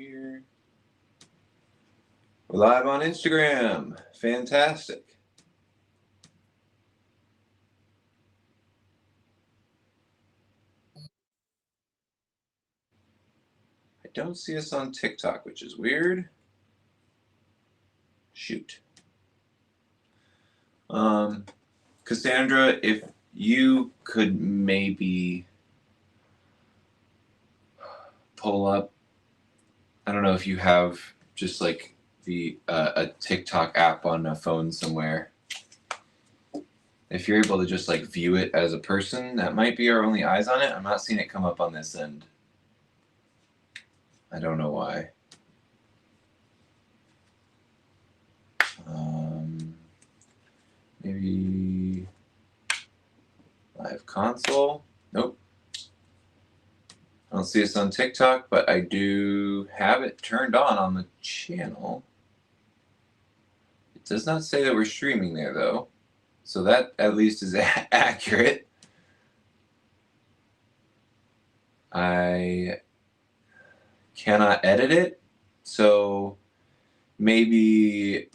here. We're live on Instagram. Fantastic. I don't see us on TikTok, which is weird. Shoot. Cassandra, if you could maybe pull up, I don't know if you have just like the a TikTok app on a phone somewhere. If you're able to just like view it as a person, that might be our only eyes on it. I'm not seeing it come up on this end. I don't know why. Maybe live console. Nope. I don't see us on TikTok, but I do have it turned on the channel. It does not say that we're streaming there, though. So that at least is accurate. I cannot edit it. So maybe,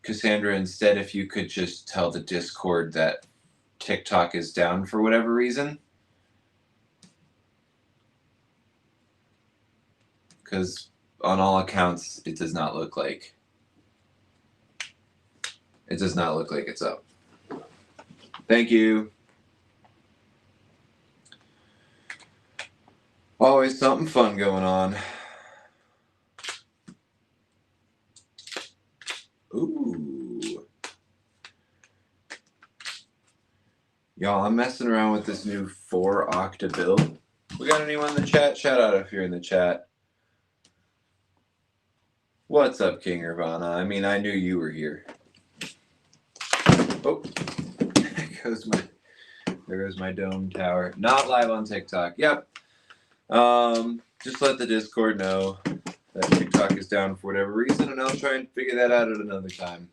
Cassandra, instead, if you could just tell the Discord that TikTok is down for whatever reason. Because on all accounts, it does not look like it's up. Thank you. Always something fun going on. Ooh. Y'all, I'm messing around with this new 4-octa build. We got anyone in the chat? Shout out if you're in the chat. What's up, King Nirvana? I mean, I knew you were here. Oh, there goes my dome tower. Not live on TikTok. Yep. Just let the Discord know that TikTok is down for whatever reason, and I'll try and figure that out at another time.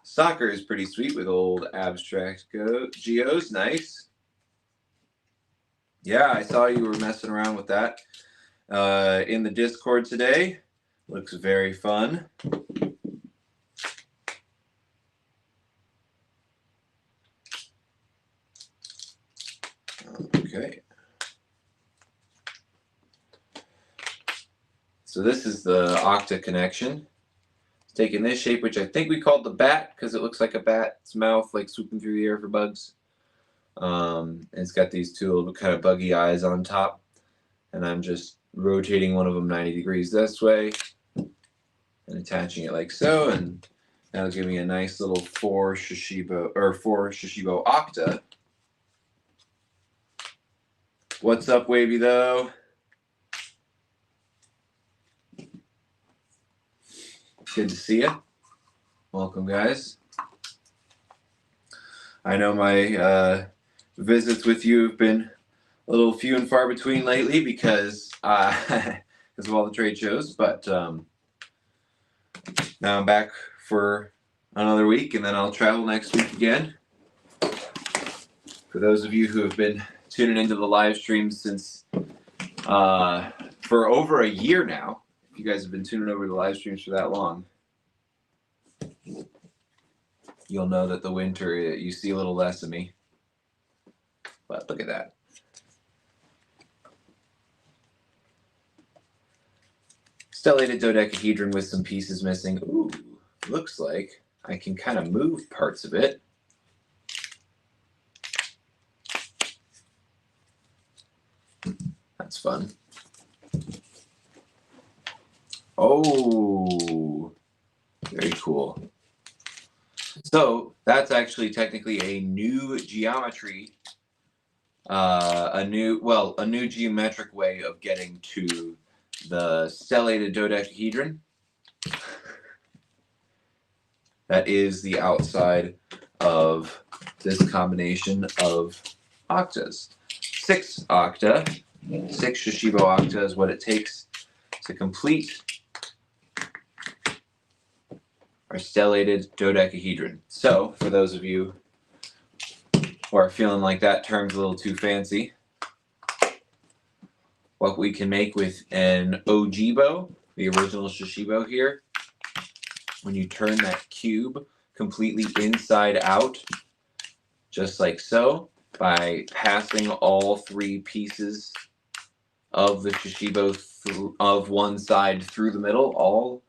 Soccer is pretty sweet with old abstract geos. Nice. Yeah, I saw you were messing around with that in the Discord today. Looks very fun. Okay. So this is the octa connection. It's taking this shape, which I think we called the bat because it looks like a bat's mouth, like swooping through the air for bugs. And it's got these two little kind of buggy eyes on top. And I'm just rotating one of them 90 degrees this way and attaching it like so. And that'll give me a nice little 4 Shashibo octa. What's up, Wavy, though? Good to see you. Welcome, guys. I know my visits with you have been a little few and far between lately because of all the trade shows, but now I'm back for another week, and then I'll travel next week again. For those of you who have been tuning into the live streams since for over a year now, if you guys have been tuning over the live streams for that long, you'll know that the winter, you see a little less of me. But look at that. Stellated dodecahedron with some pieces missing. Ooh, looks like I can kind of move parts of it. That's fun. Oh, very cool. So that's actually technically a new geometry, a new geometric way of getting to the stellated dodecahedron. That is the outside of this combination of octas. 6 octa, 6 Shashibo octa is what it takes to complete our stellated dodecahedron. So, for those of you who are feeling like that term's a little too fancy, what we can make with an Ojibo, the original Shashibo here. When you turn that cube completely inside out, just like so, by passing all 3 pieces of the Shashibo of one side through the middle,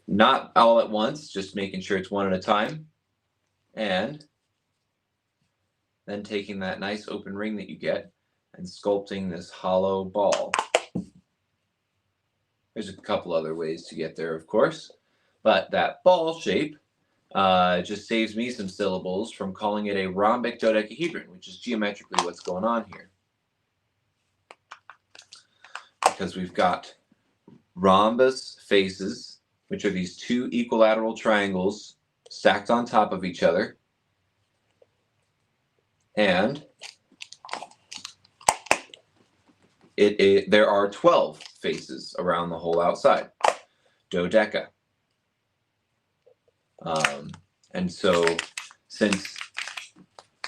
not all at once, just making sure it's one at a time, and then taking that nice open ring that you get and sculpting this hollow ball. There's a couple other ways to get there, of course, but that ball shape just saves me some syllables from calling it a rhombic dodecahedron, which is geometrically what's going on here. Because we've got rhombus faces, which are these 2 equilateral triangles stacked on top of each other, and there are 12 faces around the whole outside, dodeca. And so, since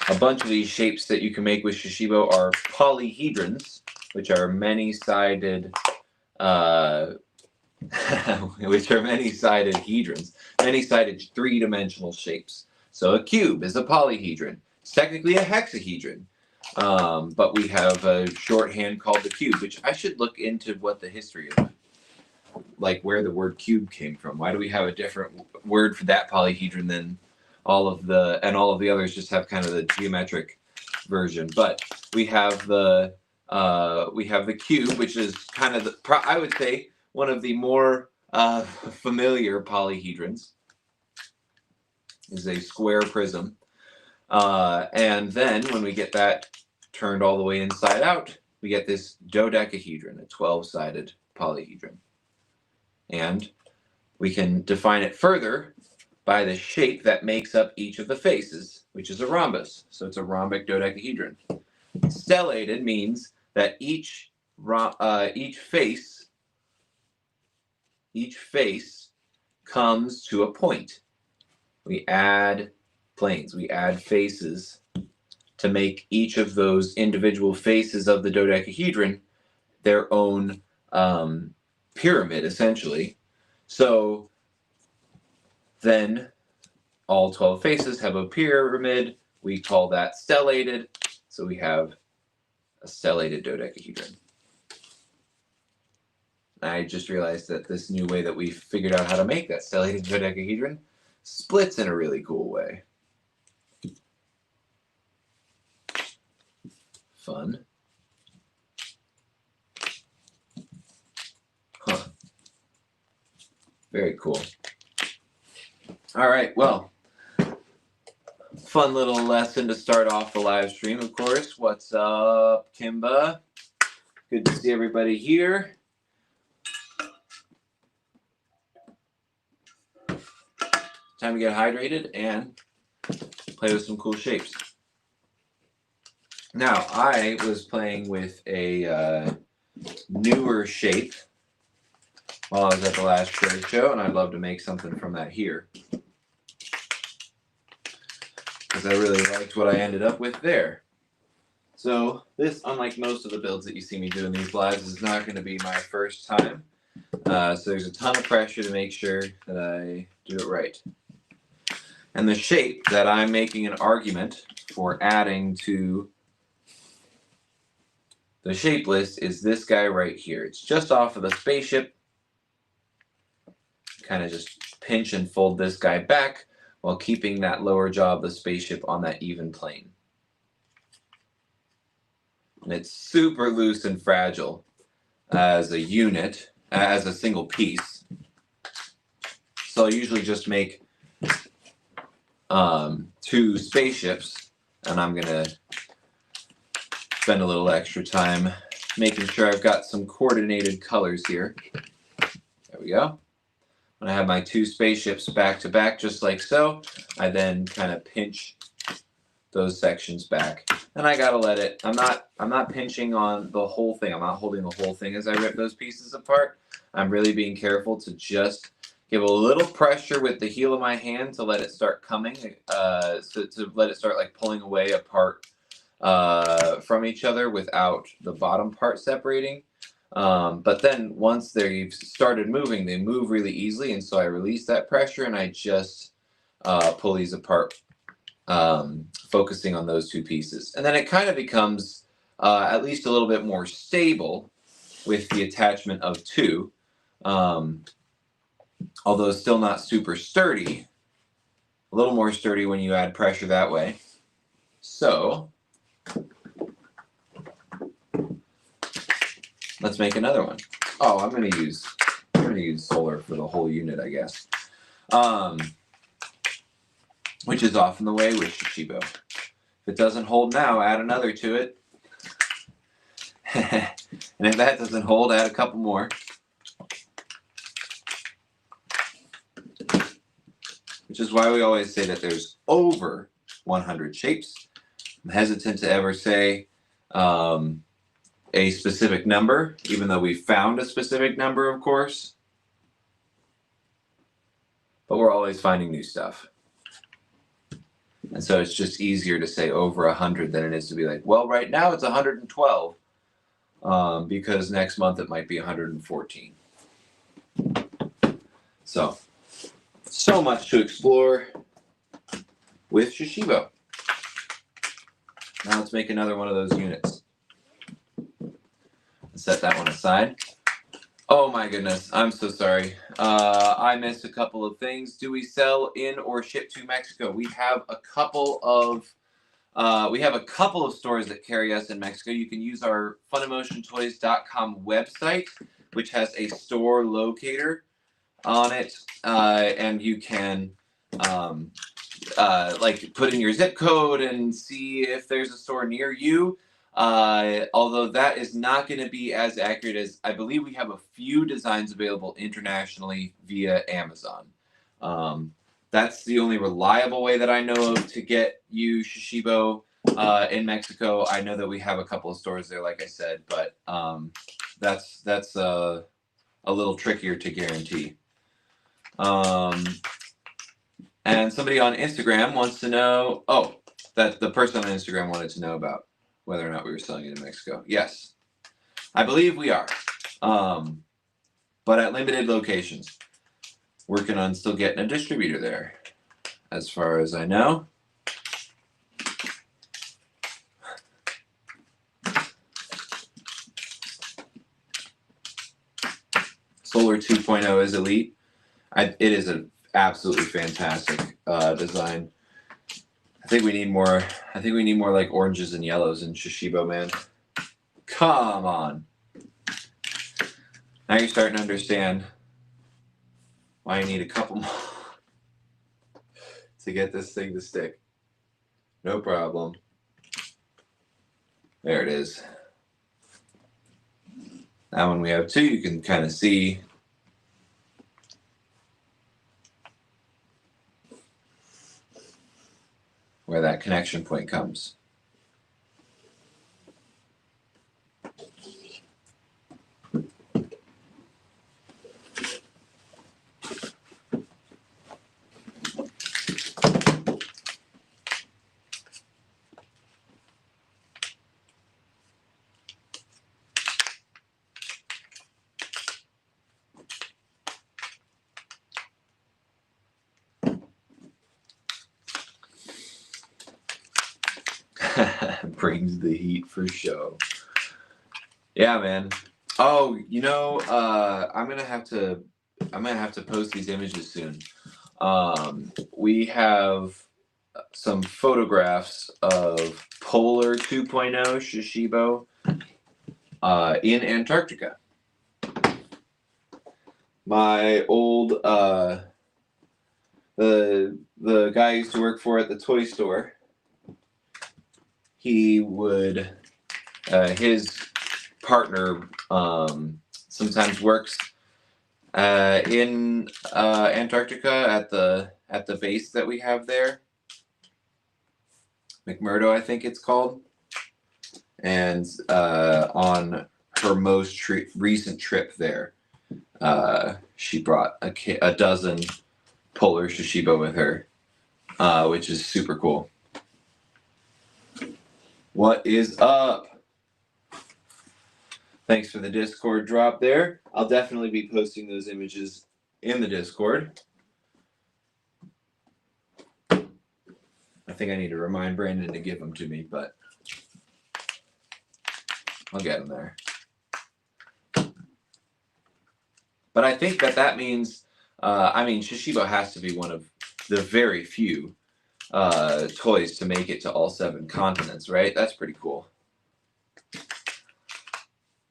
a bunch of these shapes that you can make with Shashibo are polyhedrons, which are many-sided, hedrons, many-sided 3-dimensional shapes. So a cube is a polyhedron. It's technically a hexahedron, but we have a shorthand called the cube, which I should look into what the history of, like where the word cube came from. Why do we have a different word for that polyhedron than all of the others just have kind of the geometric version? But we have the cube, which is kind of I would say one of the more familiar polyhedrons. Is a square prism, and then when we get that turned all the way inside out, we get this dodecahedron, a 12-sided polyhedron. And we can define it further by the shape that makes up each of the faces, which is a rhombus. So it's a rhombic dodecahedron. Stellated means that each face comes to a point. We add planes, we add faces to make each of those individual faces of the dodecahedron their own pyramid, essentially. So then all 12 faces have a pyramid. We call that stellated. So we have a stellated dodecahedron. I just realized that this new way that we figured out how to make that stellated dodecahedron splits in a really cool way. Fun. Huh. Very cool. All right, well, fun little lesson to start off the live stream, of course. What's up, Kimba? Good to see everybody here. Time to get hydrated and play with some cool shapes. Now, I was playing with a newer shape while I was at the last trade show, and I'd love to make something from that here, because I really liked what I ended up with there. So this, unlike most of the builds that you see me do in these lives, is not going to be my first time. So there's a ton of pressure to make sure that I do it right. And the shape that I'm making an argument for adding to the shape list is this guy right here. It's just off of the spaceship. Kind of just pinch and fold this guy back while keeping that lower jaw of the spaceship on that even plane. And it's super loose and fragile as a unit, as a single piece. So I usually just make 2 spaceships, and I'm gonna spend a little extra time making sure I've got some coordinated colors here. There we go. When I have my 2 spaceships back to back, just like so, I then kind of pinch those sections back. And I gotta let it, I'm not pinching on the whole thing. I'm not holding the whole thing as I rip those pieces apart. I'm really being careful to just give a little pressure with the heel of my hand to let it start coming, to let it start like pulling away apart from each other without the bottom part separating. But then once they've started moving, they move really easily, and so I release that pressure and I just pull these apart, focusing on those two pieces. And then it kind of becomes at least a little bit more stable with the attachment of two, although still not super sturdy. A little more sturdy when you add pressure that way. So let's make another one. Oh, I'm gonna use solar for the whole unit, I guess. Which is often the way with Shashibo. If it doesn't hold now, add another to it. And if that doesn't hold, add a couple more. Which is why we always say that there's over 100 shapes. I'm hesitant to ever say a specific number, even though we found a specific number, of course. But we're always finding new stuff. And so it's just easier to say over 100 than it is to be like, well, right now it's 112, because next month it might be 114. So much to explore with Shashibo. Now let's make another one of those units. Set that one aside. Oh my goodness, I'm so sorry. I missed a couple of things. Do we sell in or ship to Mexico? We have a couple of stores that carry us in Mexico. You can use our funemotiontoys.com website, which has a store locator on it, and you can like put in your zip code and see if there's a store near you. Although that is not going to be as accurate as I believe we have a few designs available internationally via Amazon. That's the only reliable way that I know of to get you Shashibo in Mexico. I know that we have a couple of stores there, like I said, but that's a little trickier to guarantee. And somebody on Instagram wants to know, that the person on Instagram wanted to know about whether or not we were selling it in Mexico. Yes, I believe we are, but at limited locations. Working on still getting a distributor there, as far as I know. Solar 2.0 is elite. It is an absolutely fantastic design. I think we need more like oranges and yellows in Shashibo, man. Come on. Now you're starting to understand why I need a couple more to get this thing to stick. No problem. There it is. Now when we have two, you can kind of see where that connection point comes. Brings the heat for show. Yeah, man. Oh, you know, I'm gonna have to post these images soon. We have some photographs of Polar 2.0 Shashibo in Antarctica. My old the guy I used to work for at the toy store, he would his partner sometimes works in Antarctica at the base that we have there, McMurdo, I think it's called. And on her most recent trip there, she brought a dozen Polar Shashibo with her, which is super cool. What is up? Thanks for the Discord drop there. I'll definitely be posting those images in the Discord. I think I need to remind Brandon to give them to me, but I'll get them there. But I think that means, Shashibo has to be one of the very few toys to make it to all 7 continents, right? That's pretty cool.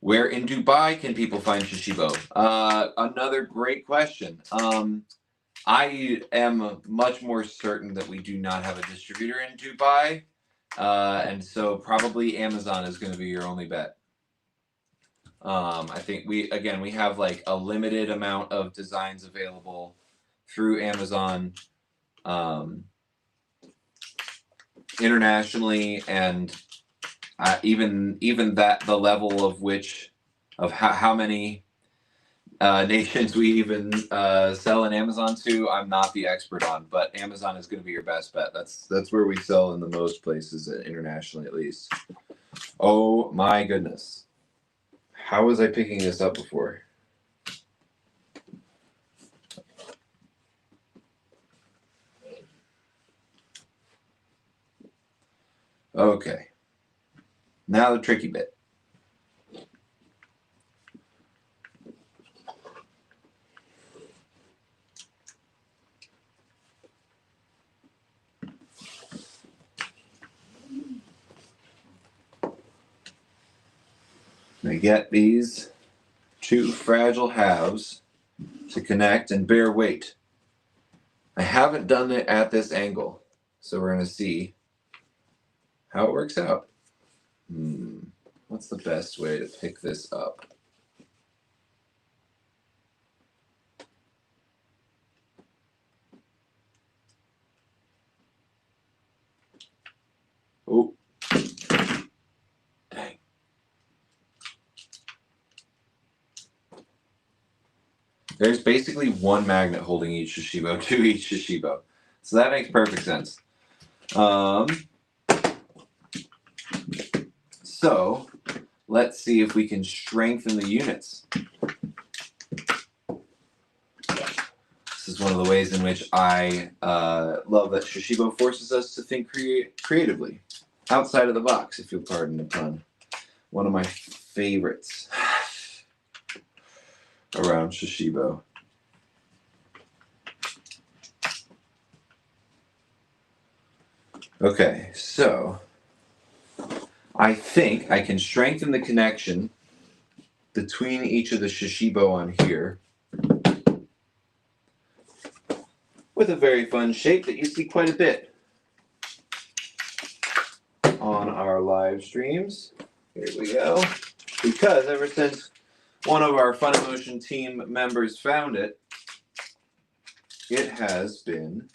Where in Dubai can people find Shashibo? Another great question. I am much more certain that we do not have a distributor in Dubai, and so probably Amazon is going to be your only bet. I think we have like a limited amount of designs available through Amazon internationally, and even that the level of how many nations we even sell in Amazon to, I'm not the expert on, but Amazon is going to be your best bet. That's where we sell in the most places, internationally at least. Oh my goodness. How was I picking this up before? Okay. Now the tricky bit. I get these 2 fragile halves to connect and bear weight. I haven't done it at this angle, so we're going to see how it works out. What's the best way to pick this up? Oh, dang. There's basically 1 magnet holding each Shashibo to each Shashibo. So that makes perfect sense. So let's see if we can strengthen the units. This is one of the ways in which I love that Shashibo forces us to think creatively, outside of the box, if you'll pardon the pun. One of my favorites around Shashibo. Okay, so I think I can strengthen the connection between each of the Shashibo on here with a very fun shape that you see quite a bit on our live streams. Here we go. Because ever since one of our Fun Emotion team members found it, it has been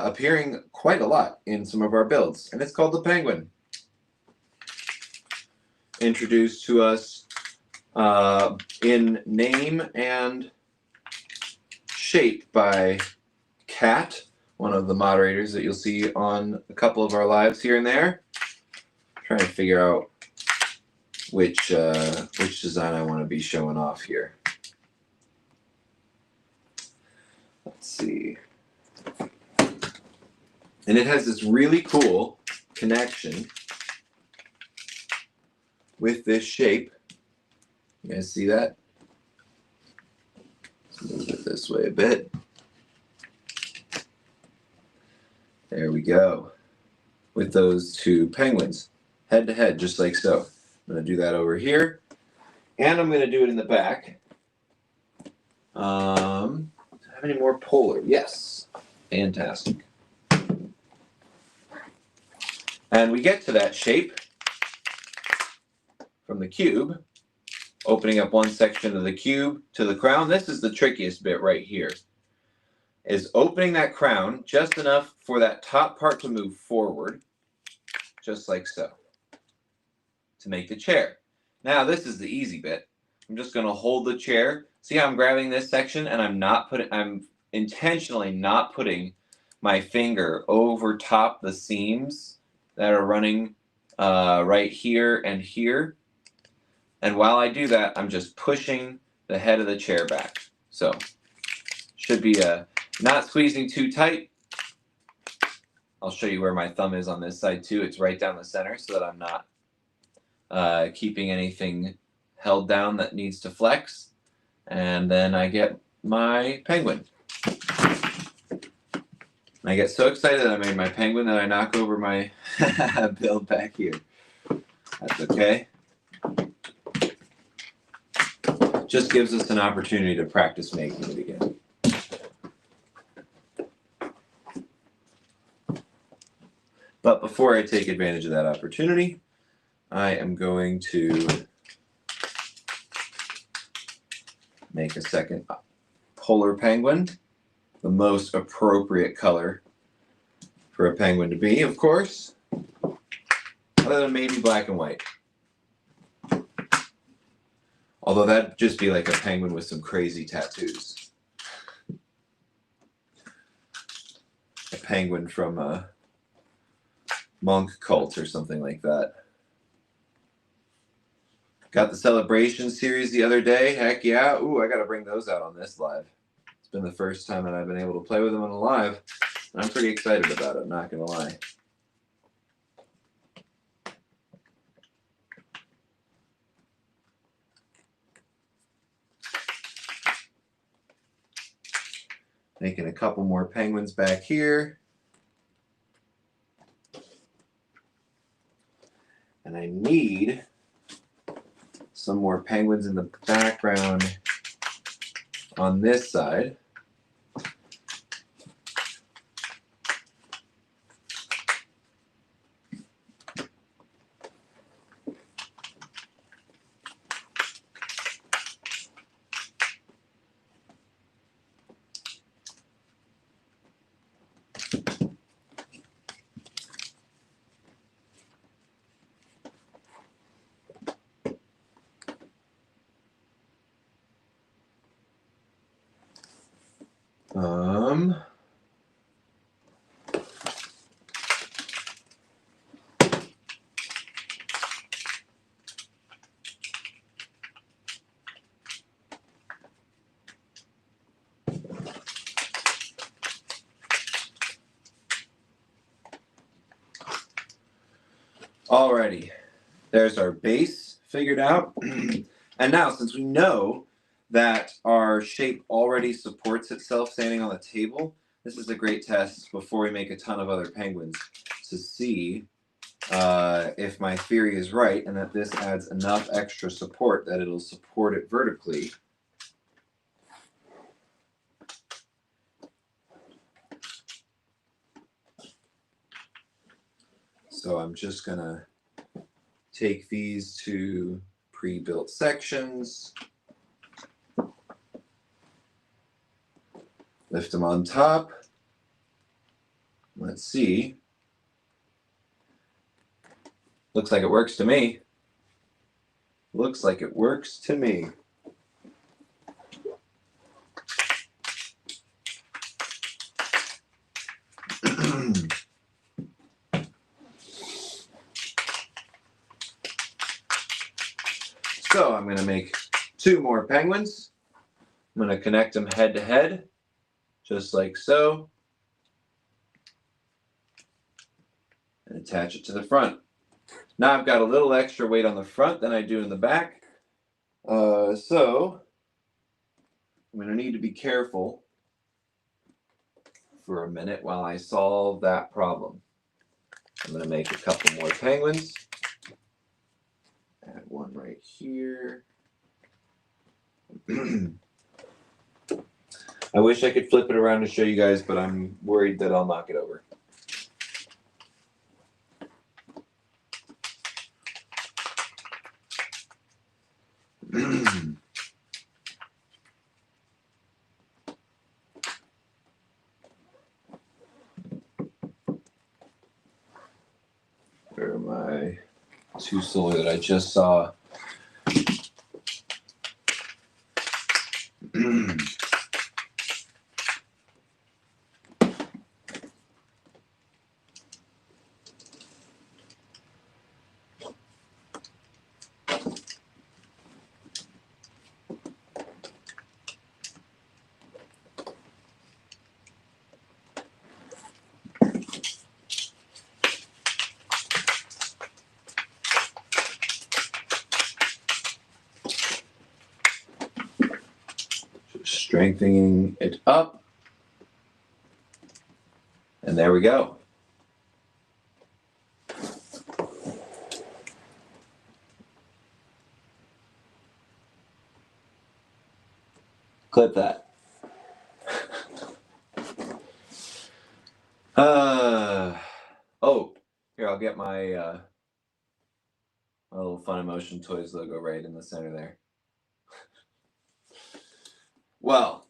appearing quite a lot in some of our builds, and it's called the Penguin. Introduced to us in name and shape by Kat, one of the moderators that you'll see on a couple of our lives here and there. I'm trying to figure out which design I want to be showing off here. Let's see. And it has this really cool connection with this shape. You guys see that? Let's move it this way a bit. There we go. With those 2 penguins, head to head, just like so. I'm going to do that over here. And I'm going to do it in the back. Do I have any more polar? Yes. Fantastic. And we get to that shape from the cube, opening up one section of the cube to the crown. This is the trickiest bit right here, is opening that crown just enough for that top part to move forward, just like so, to make the chair. Now this is the easy bit. I'm just going to hold the chair. See how I'm grabbing this section and I'm intentionally not putting my finger over top the seams that are running right here and here. And while I do that, I'm just pushing the head of the chair back. So should be not squeezing too tight. I'll show you where my thumb is on this side too. It's right down the center so that I'm not keeping anything held down that needs to flex. And then I get my penguin. I get so excited that I made my penguin that I knock over my build back here. That's okay. Just gives us an opportunity to practice making it again. But before I take advantage of that opportunity, I am going to make a second polar penguin, the most appropriate color for a penguin to be, of course, other than maybe black and white. Although that'd just be like a penguin with some crazy tattoos. A penguin from a monk cult or something like that. Got the Celebration series the other day. Heck yeah. Ooh, I got to bring those out on this live. It's been the first time that I've been able to play with them on a live. I'm pretty excited about it, not going to lie. Making a couple more penguins back here. And I need some more penguins in the background on this side. Alrighty, there's our base figured out. And now, since we know that our shape already supports itself standing on the table, this is a great test before we make a ton of other penguins to see if my theory is right and that this adds enough extra support that it'll support it vertically. So I'm just gonna take these two pre-built sections, lift them on top. Let's see. Looks like it works to me. Looks like it works to me. So I'm going to make two more penguins. I'm going to connect them head to head, just like so, and attach it to the front. Now I've got a little extra weight on the front than I do in the back. So I'm going to need to be careful for a minute while I solve that problem. I'm going to make a couple more penguins. Add one right here. I wish I could flip it around to show you guys, but I'm worried that I'll knock it over. Where are my two solar that I just saw? strengthening it up. And there we go. Clip that. Oh, here, I'll get my little Fun Emotion Toys logo right in the center there. Well,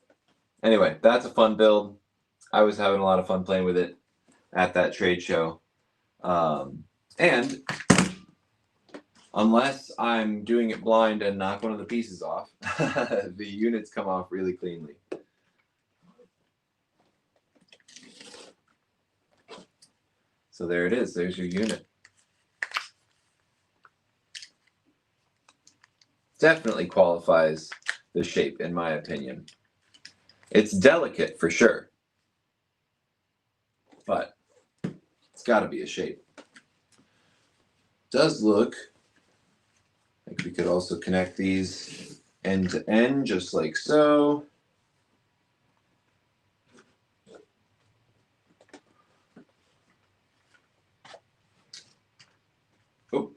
anyway, that's a fun build. I was having a lot of fun playing with it at that trade show. And unless I'm doing it blind and knock one of the pieces off, the units come off really cleanly. So there it is. There's your unit. Definitely qualifies the shape, in my opinion. It's delicate for sure, but it's got to be a shape. Does look like we could also connect these end to end, just like so. Oh.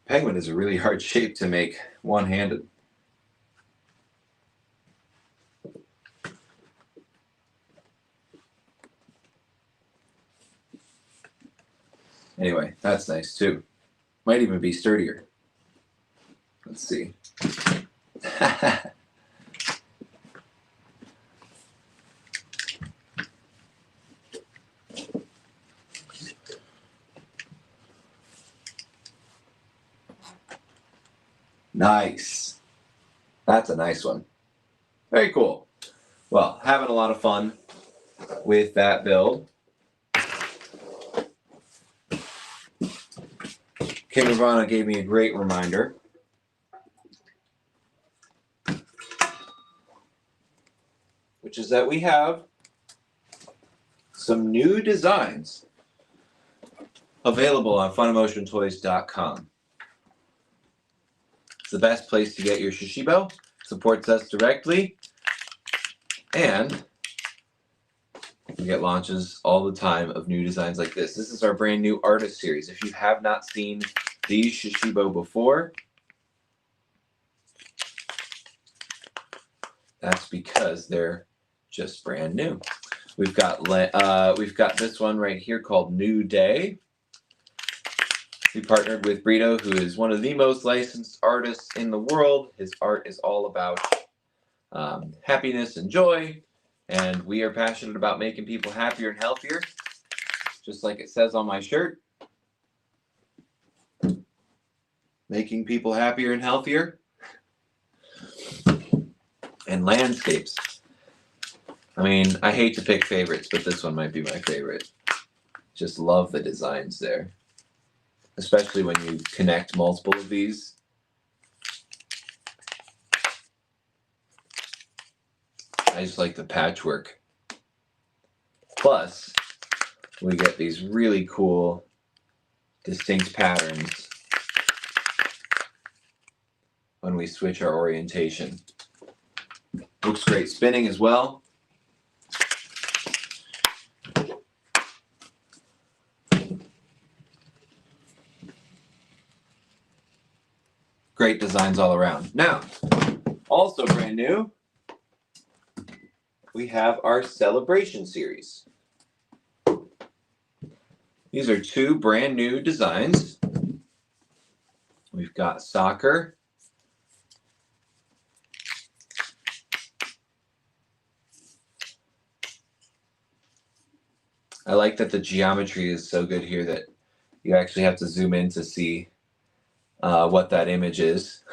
Penguin is a really hard shape to make one-handed. Anyway, that's nice too. Might even be sturdier. Let's see. Nice. That's a nice one. Very cool. Well, having a lot of fun with that build. Kim Ravana gave me a great reminder. Which is that we have some new designs available on FunEmotionToys.com. It's the best place to get your Shashibo. Supports us directly. And we get launches all the time of new designs like this. This is our brand new artist series. If you have not seen these Shashibo before, that's because they're just brand new. We've got this one right here called New Day. We partnered with Brito, who is one of the most licensed artists in the world. His art is all about happiness and joy, and we are passionate about making people happier and healthier, just like it says on my shirt. Making people happier and healthier. And landscapes. I mean, I hate to pick favorites, but this one might be my favorite. Just love the designs there. Especially when you connect multiple of these. I just like the patchwork. Plus, we get these really cool, distinct patterns when we switch our orientation. Looks great spinning as well. Great designs all around. Now, also brand new, we have our Celebration series. These are two brand new designs. We've got soccer. I like that the geometry is so good here that you actually have to zoom in to see what that image is.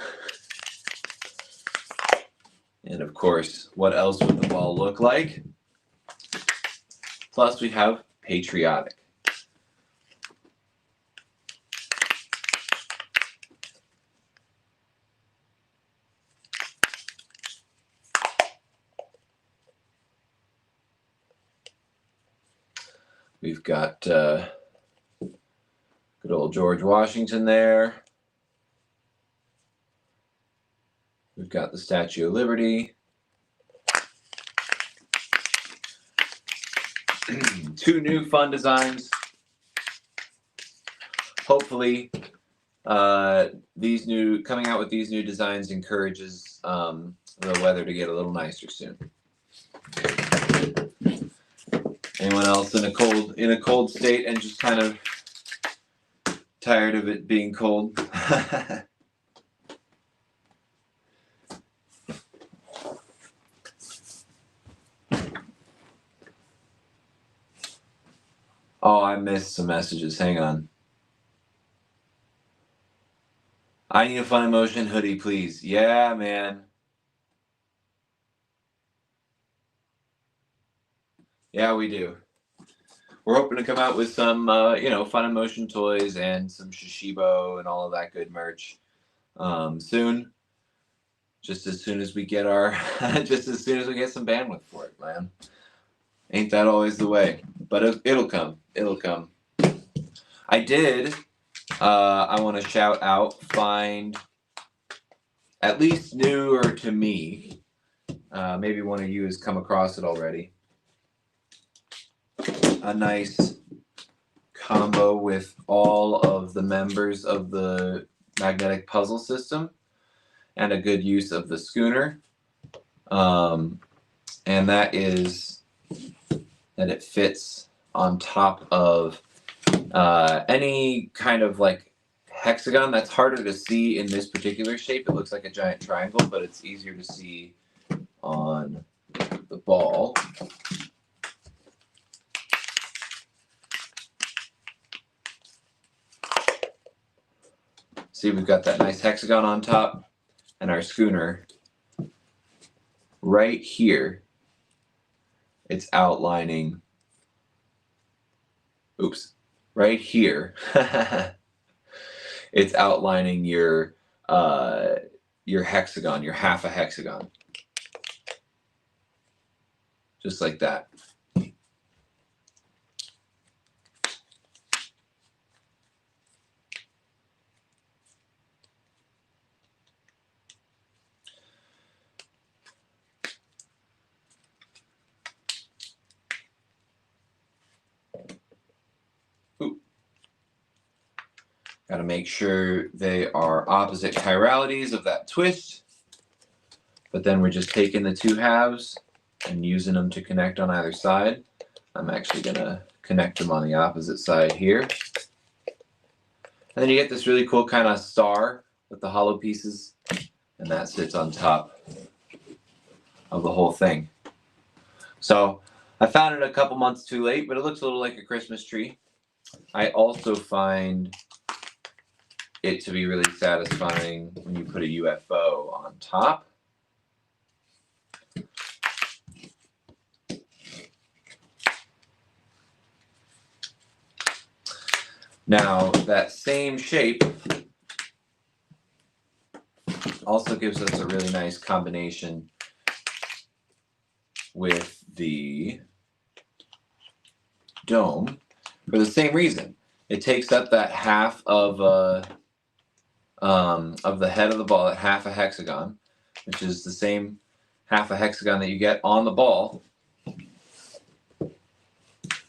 And of course, what else would the ball look like? Plus we have patriotic. We've got good old George Washington there. We've got the Statue of Liberty. Two new fun designs. Hopefully, coming out with these new designs encourages the weather to get a little nicer soon. Anyone else in a cold state and just kind of tired of it being cold? Oh, I missed some messages. Hang on. I need a Fun Emotion hoodie, please. Yeah, man. Yeah, we do. We're hoping to come out with some, Fun Emotion toys and some Shashibo and all of that good merch soon. Just as soon as we get some bandwidth for it, man. Ain't that always the way? But it'll come. It'll come. I did. I want to shout out, find at least newer to me. Maybe one of you has come across it already. A nice combo with all of the members of the magnetic puzzle system and a good use of the schooner. And that is that it fits on top of any kind of like hexagon. That's harder to see in this particular shape. It looks like a giant triangle, but it's easier to see on the ball. See, we've got that nice hexagon on top, and our schooner right here, it's outlining, right here, it's outlining your hexagon, your half a hexagon. Just like that. Got to make sure they are opposite chiralities of that twist. But then we're just taking the two halves and using them to connect on either side. I'm actually going to connect them on the opposite side here. And then you get this really cool kind of star with the hollow pieces, and that sits on top of the whole thing. So I found it a couple months too late, but it looks a little like a Christmas tree. I also find it to be really satisfying when you put a UFO on top. Now, that same shape also gives us a really nice combination with the dome for the same reason. It takes up that half of the head of the ball, that half a hexagon, which is the same half a hexagon that you get on the ball.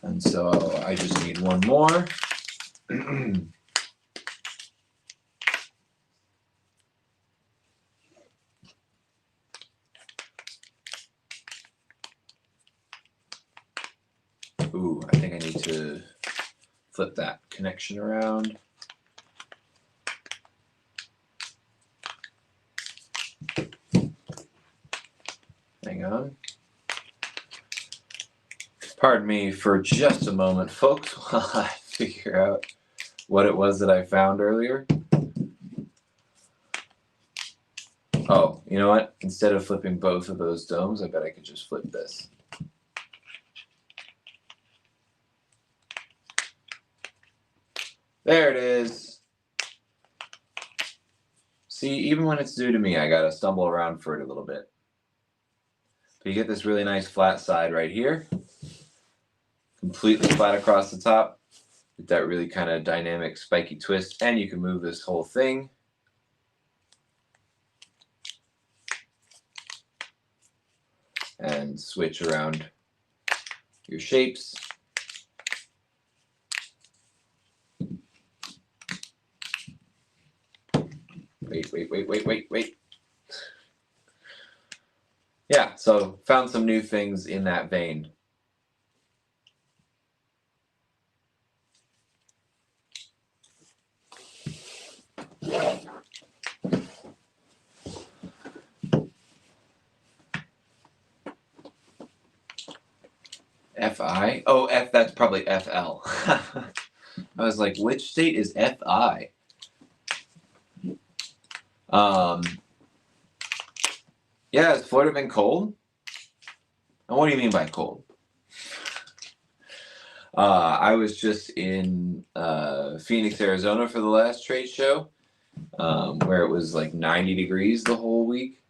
And so I just need one more. Ooh, I think I need to flip that connection around. Hang on. Pardon me for just a moment, folks, while I figure out what it was that I found earlier. Oh, you know what? Instead of flipping both of those domes, I bet I could just flip this. There it is. See, even when it's new to me, I gotta stumble around for it a little bit. But you get this really nice flat side right here, completely flat across the top. Get that really kind of dynamic spiky twist, and you can move this whole thing. And switch around your shapes. Wait. Yeah, so found some new things in that vein. FI? Oh, F, that's probably FL. I was like, which state is FI? Yeah, has Florida been cold? And what do you mean by cold? I was just in Phoenix, Arizona for the last trade show, where it was like 90 degrees the whole week.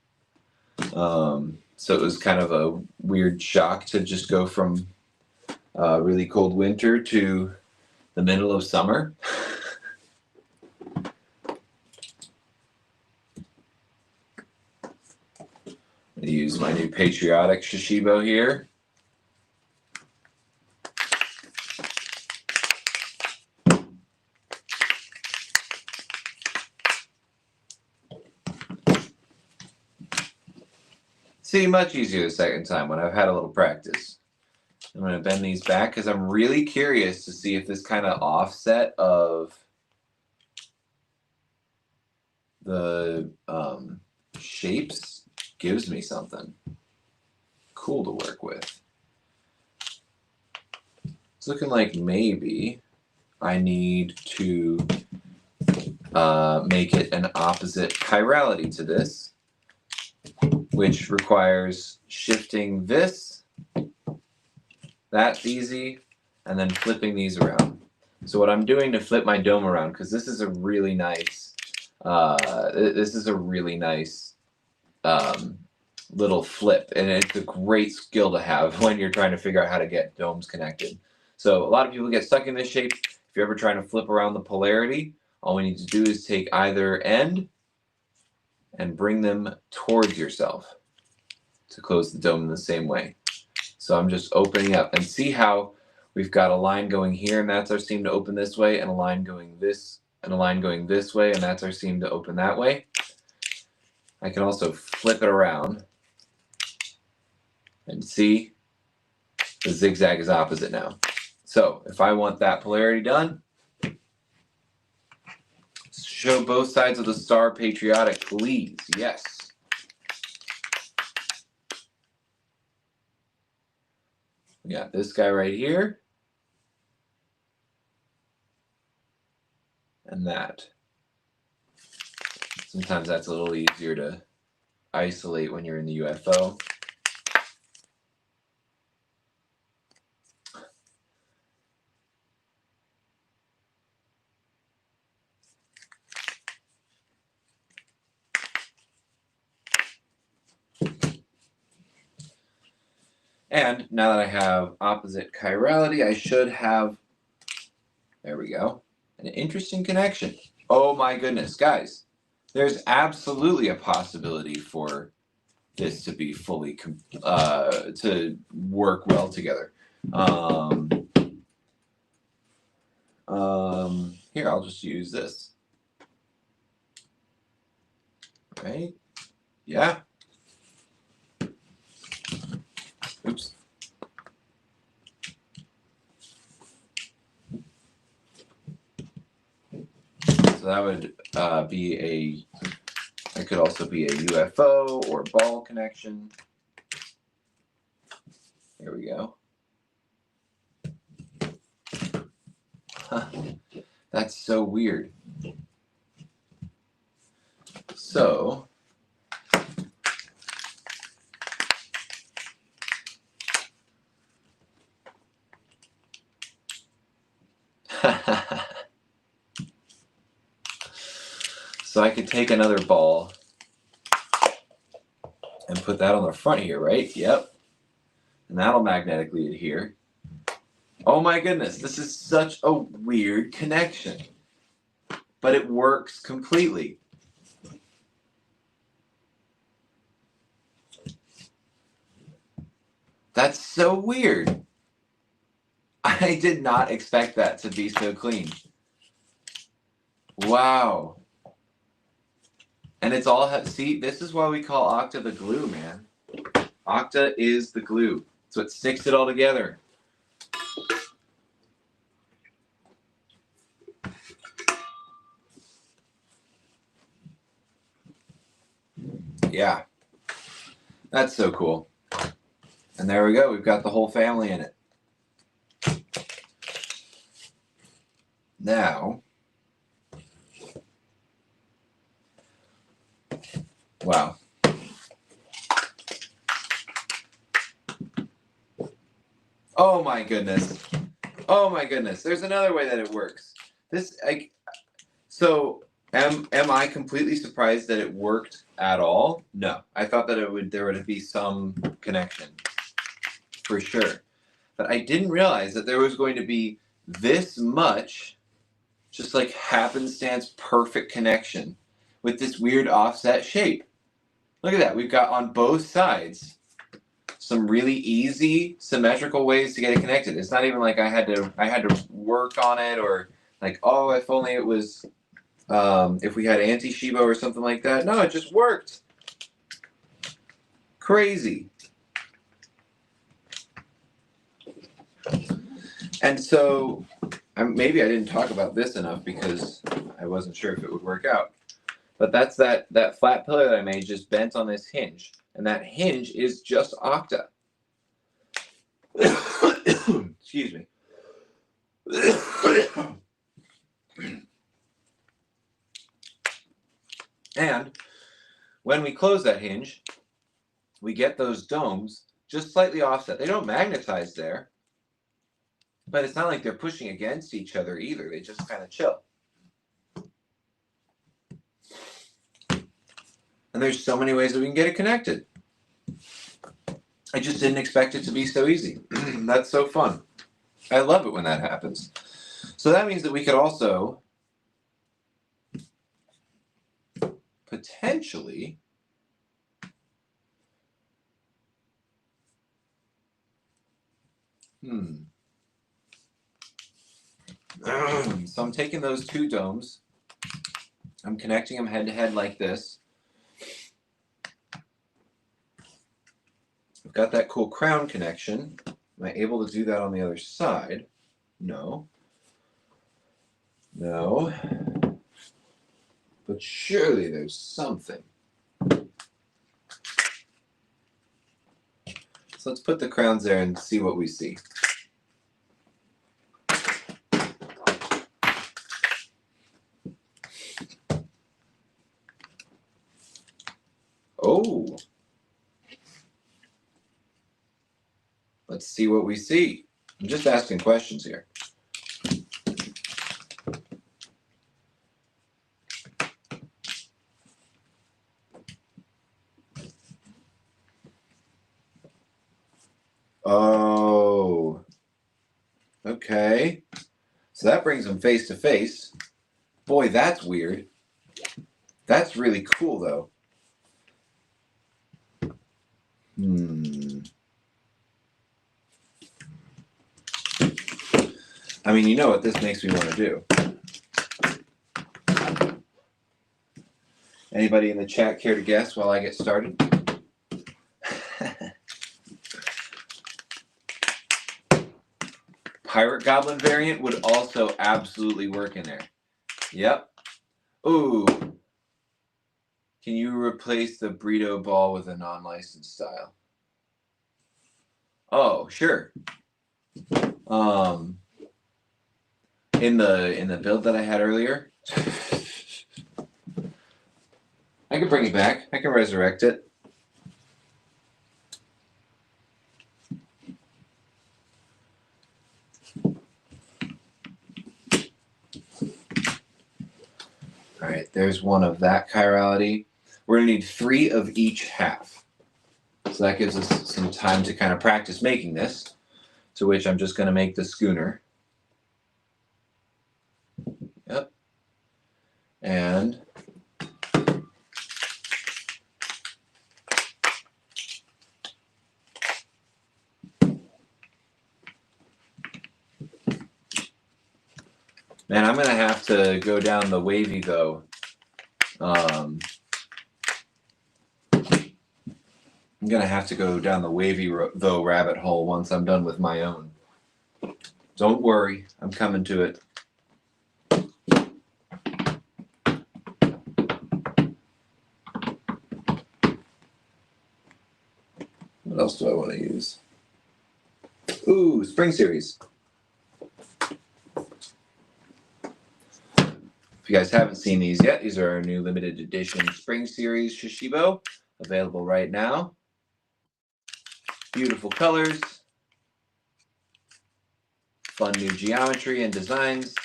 So it was kind of a weird shock to just go from really cold winter to the middle of summer. I'm going to use my new patriotic Shashibo here. See, much easier the second time when I've had a little practice. I'm going to bend these back because I'm really curious to see if this kind of offset of the shapes gives me something cool to work with. It's looking like maybe I need to make it an opposite chirality to this, which requires shifting this. That's easy, and then flipping these around. So what I'm doing to flip my dome around, because this is a really nice, little flip, and it's a great skill to have when you're trying to figure out how to get domes connected. So a lot of people get stuck in this shape. If you're ever trying to flip around the polarity, all we need to do is take either end and bring them towards yourself to close the dome in the same way. So I'm just opening up, and see how we've got a line going here, and that's our seam to open this way, and a line going this, and a line going this way, and that's our seam to open that way. I can also flip it around and see the zigzag is opposite now. So if I want that polarity done, show both sides of the star patriotic, please. Yes. We got this guy right here. And that. Sometimes that's a little easier to isolate when you're in the UFO. And now that I have opposite chirality, I should have, there we go, an interesting connection. Oh my goodness, guys. There's absolutely a possibility for this to be fully, to work well together. Here, I'll just use this. Right? Yeah. Oops. So that would be it could also be a UFO or ball connection. There we go. Huh. That's so weird. So so I could take another ball and put that on the front here, right? Yep. And that'll magnetically adhere. Oh my goodness, this is such a weird connection. But it works completely. That's so weird. I did not expect that to be so clean. Wow. And it's all, see, this is why we call Octa the glue, man. Octa is the glue. It's what sticks it all together. Yeah. That's so cool. And there we go. We've got the whole family in it. Now, wow. Oh my goodness. Oh my goodness. There's another way that it works. So am I completely surprised that it worked at all? No. I thought that there would be some connection. For sure. But I didn't realize that there was going to be this much just like happenstance perfect connection with this weird offset shape. Look at that. We've got on both sides some really easy symmetrical ways to get it connected. It's not even like I had to work on it, or like, oh, if only it was if we had anti-Shashibo or something like that. No, it just worked. Crazy. And so maybe I didn't talk about this enough because I wasn't sure if it would work out. But that's that flat pillar that I made just bent on this hinge. And that hinge is just Octa. Excuse me. And when we close that hinge, we get those domes just slightly offset. They don't magnetize there, but it's not like they're pushing against each other either. They just kind of chill. And there's so many ways that we can get it connected. I just didn't expect it to be so easy. That's so fun. I love it when that happens. So that means that we could also potentially so I'm taking those two domes, I'm connecting them head to head like this. I've got that cool crown connection. Am I able to do that on the other side? No. No. But surely there's something. So let's put the crowns there and see what we see. Oh. Let's see what we see. I'm just asking questions here. Oh. Okay. So that brings them face to face. Boy, that's weird. That's really cool, though. I mean, you know what this makes me want to do. Anybody in the chat care to guess while I get started? Pirate Goblin variant would also absolutely work in there. Yep. Ooh. Can you replace the burrito ball with a non-licensed style? Oh, sure. In the build that I had earlier, I can bring it back. I can resurrect it. All right, there's one of that chirality. We're going to need 3 of each half. So that gives us some time to kind of practice making this. to which I'm just going to make the schooner. Yep. And man, I'm going to have to go down the wavy though. I'm going to have to go down the wavy though rabbit hole once I'm done with my own. Don't worry, I'm coming to it. What else do I want to use? Ooh, Spring Series. If you guys haven't seen these yet, these are our new limited edition Spring Series Shashibo, available right now. Beautiful colors, fun new geometry and designs.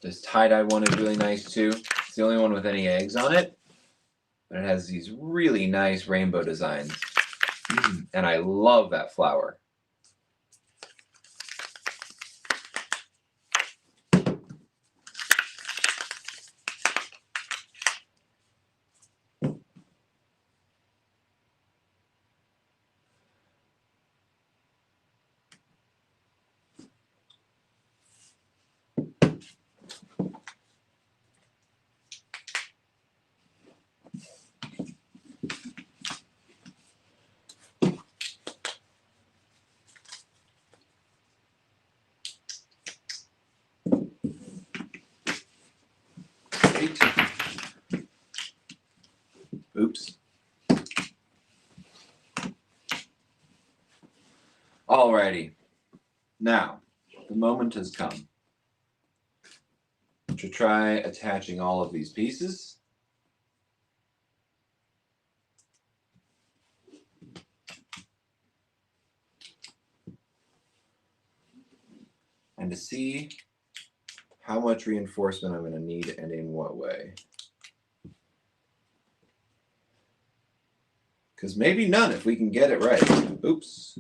This tie-dye one is really nice too. It's the only one with any eggs on it, but it has these really nice rainbow designs. And I love that flower. Oops. Alrighty. Now, the moment has come to try attaching all of these pieces. And to see how much reinforcement I'm going to need and in what way. Because maybe none if we can get it right. Oops.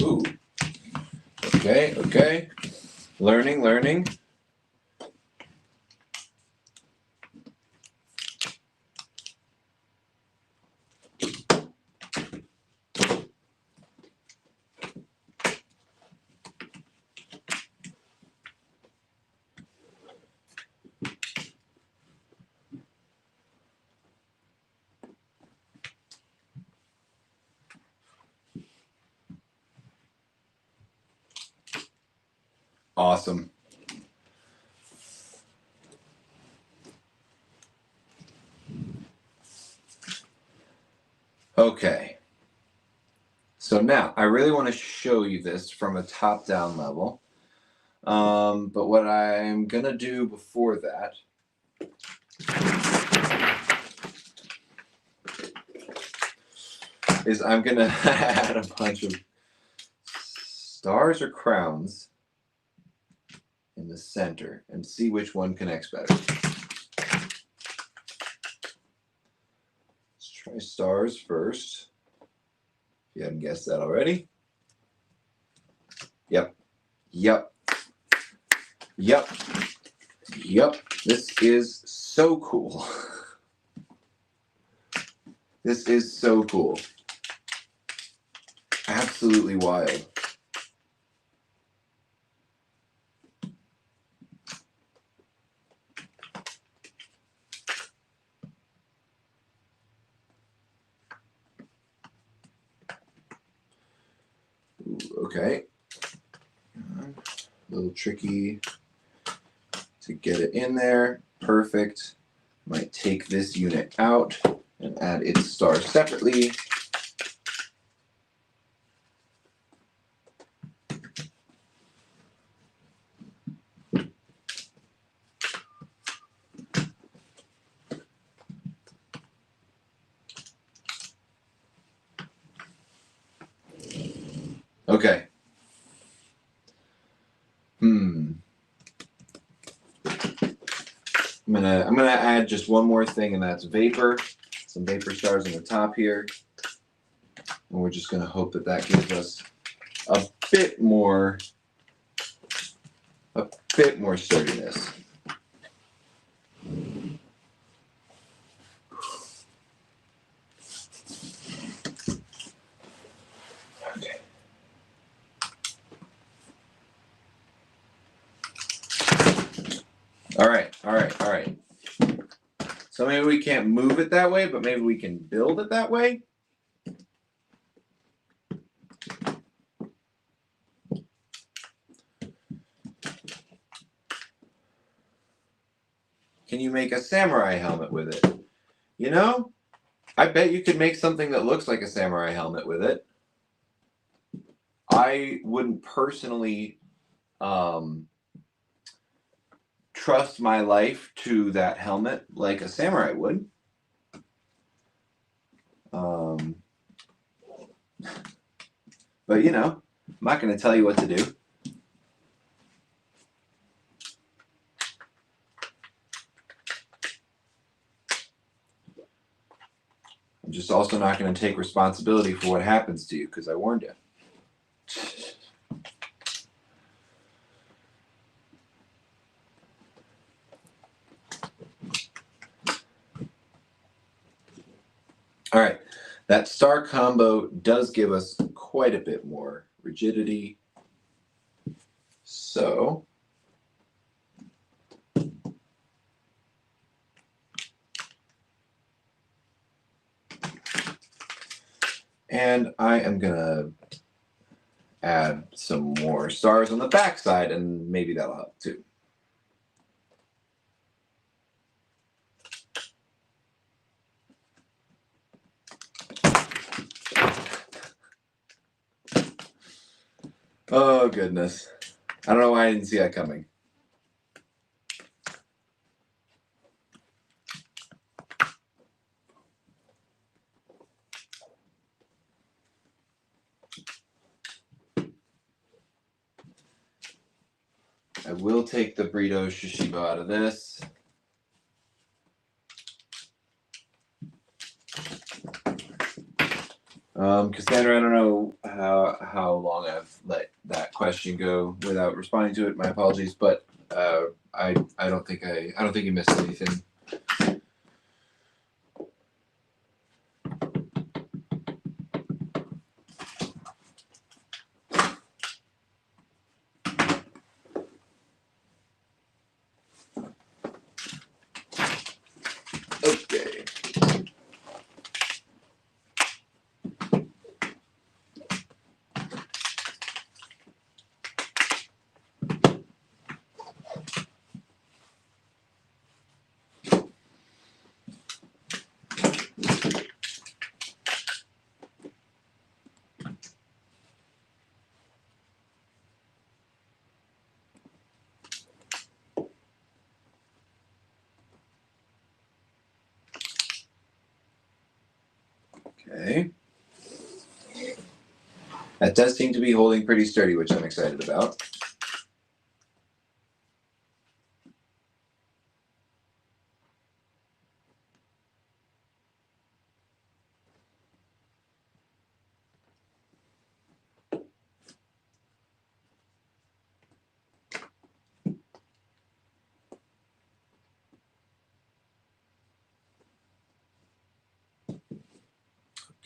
Ooh. Okay. Learning. Awesome. Okay. So now I really want to show you this from a top-down level. But what I'm going to do before that is I'm going to add a bunch of stars or crowns in the center and see which one connects better. Let's try stars first. If you haven't guessed that already. Yep. This is so cool. This is so cool. Absolutely wild. Ooh, okay. A little tricky to get it in there. Perfect. Might take this unit out and add its stars separately. Okay. I'm gonna add just one more thing, and that's vapor. Some vapor stars on the top here, and we're just gonna hope that that gives us a bit more sturdiness. Okay. All right. So maybe we can't move it that way, but maybe we can build it that way. Can you make a samurai helmet with it? You know, I bet you could make something that looks like a samurai helmet with it. I wouldn't personally trust my life to that helmet like a samurai would. But you know, I'm not going to tell you what to do. I'm just also not going to take responsibility for what happens to you because I warned you. All right, that star combo does give us quite a bit more rigidity. So and I am gonna add some more stars on the back side, and maybe that'll help too. Oh goodness, I don't know why I didn't see that coming. I will take the burrito Shashibo out of this. Cassandra, I don't know how long I've let that question go without responding to it. My apologies, but I don't think you missed anything. Okay. Okay. That does seem to be holding pretty sturdy, which I'm excited about.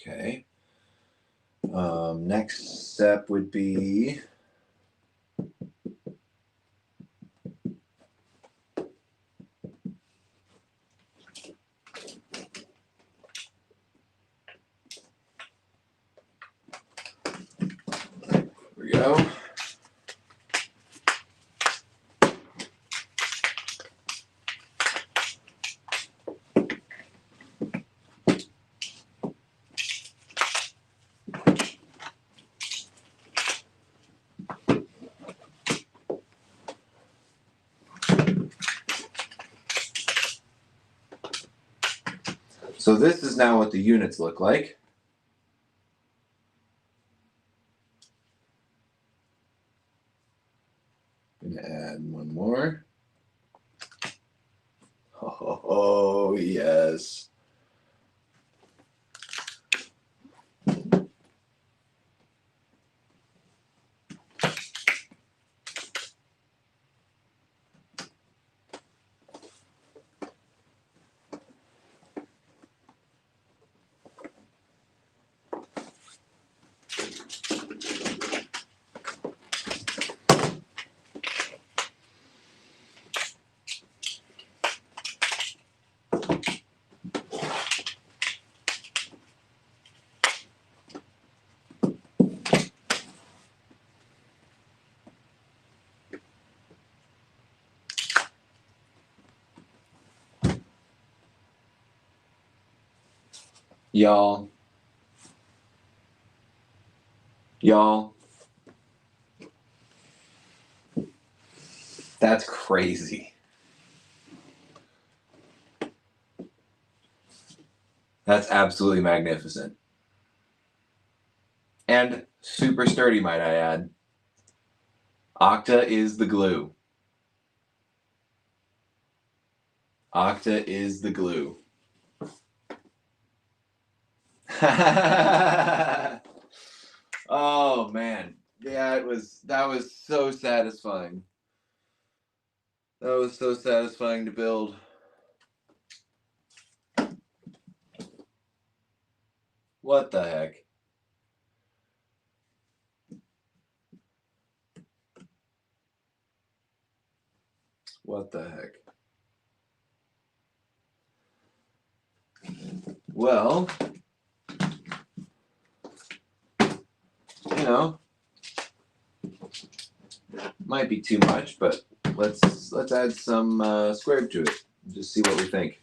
Okay. Next step would be here we go. So this is now what the units look like. I'm going to add one more. Oh, yes. Y'all, that's crazy. That's absolutely magnificent. And super sturdy, might I add. Octa is the glue. Octa is the glue. Oh man. Yeah, that was so satisfying. That was so satisfying to build. What the heck? What the heck? Well, you know, might be too much, but let's add some square to it and just see what we think.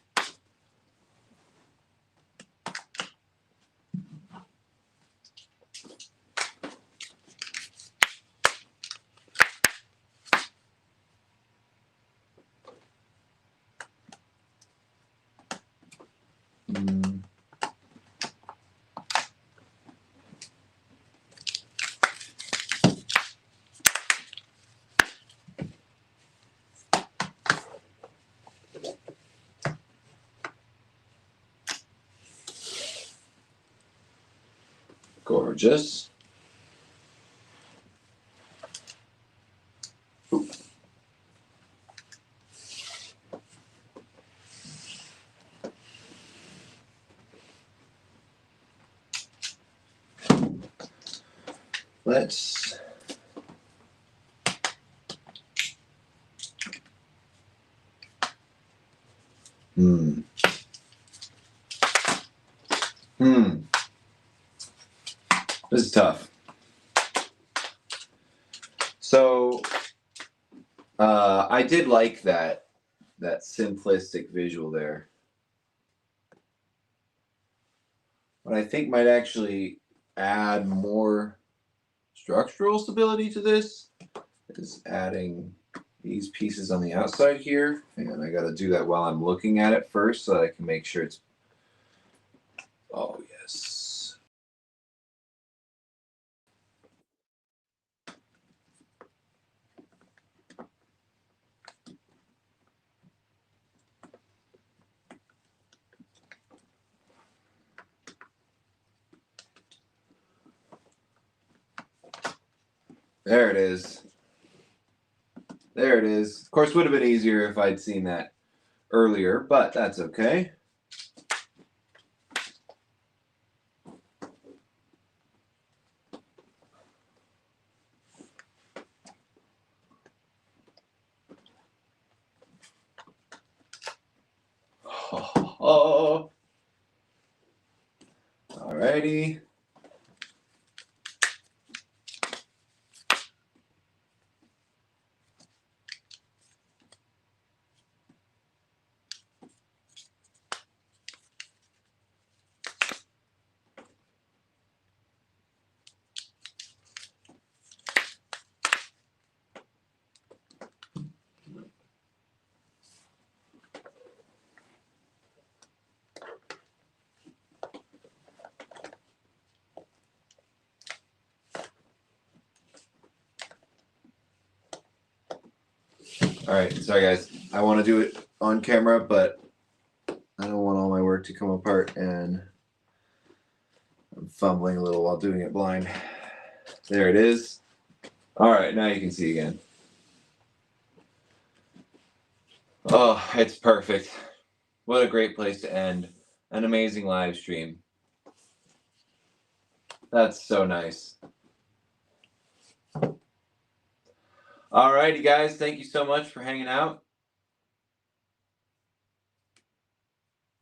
Gorgeous. Let's This is tough. So I did like that simplistic visual there. What I think might actually add more structural stability to this is adding these pieces on the outside here. And I got to do that while I'm looking at it first so that I can make sure it's... Oh, yes. There it is. There it is. Of course, it would have been easier if I'd seen that earlier, but that's okay. Oh, alrighty. All right, sorry guys. I want to do it on camera, but I don't want all my work to come apart, and I'm fumbling a little while doing it blind. There it is. All right, now you can see again. Oh, it's perfect. What a great place to end an amazing live stream. That's so nice. All righty, guys. Thank you so much for hanging out.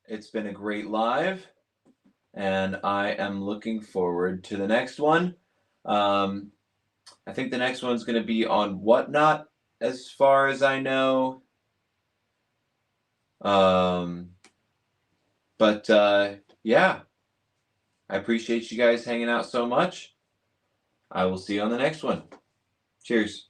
It's been a great live, and I am looking forward to the next one. I think the next one's going to be on Whatnot, as far as I know. Yeah, I appreciate you guys hanging out so much. I will see you on the next one. Cheers.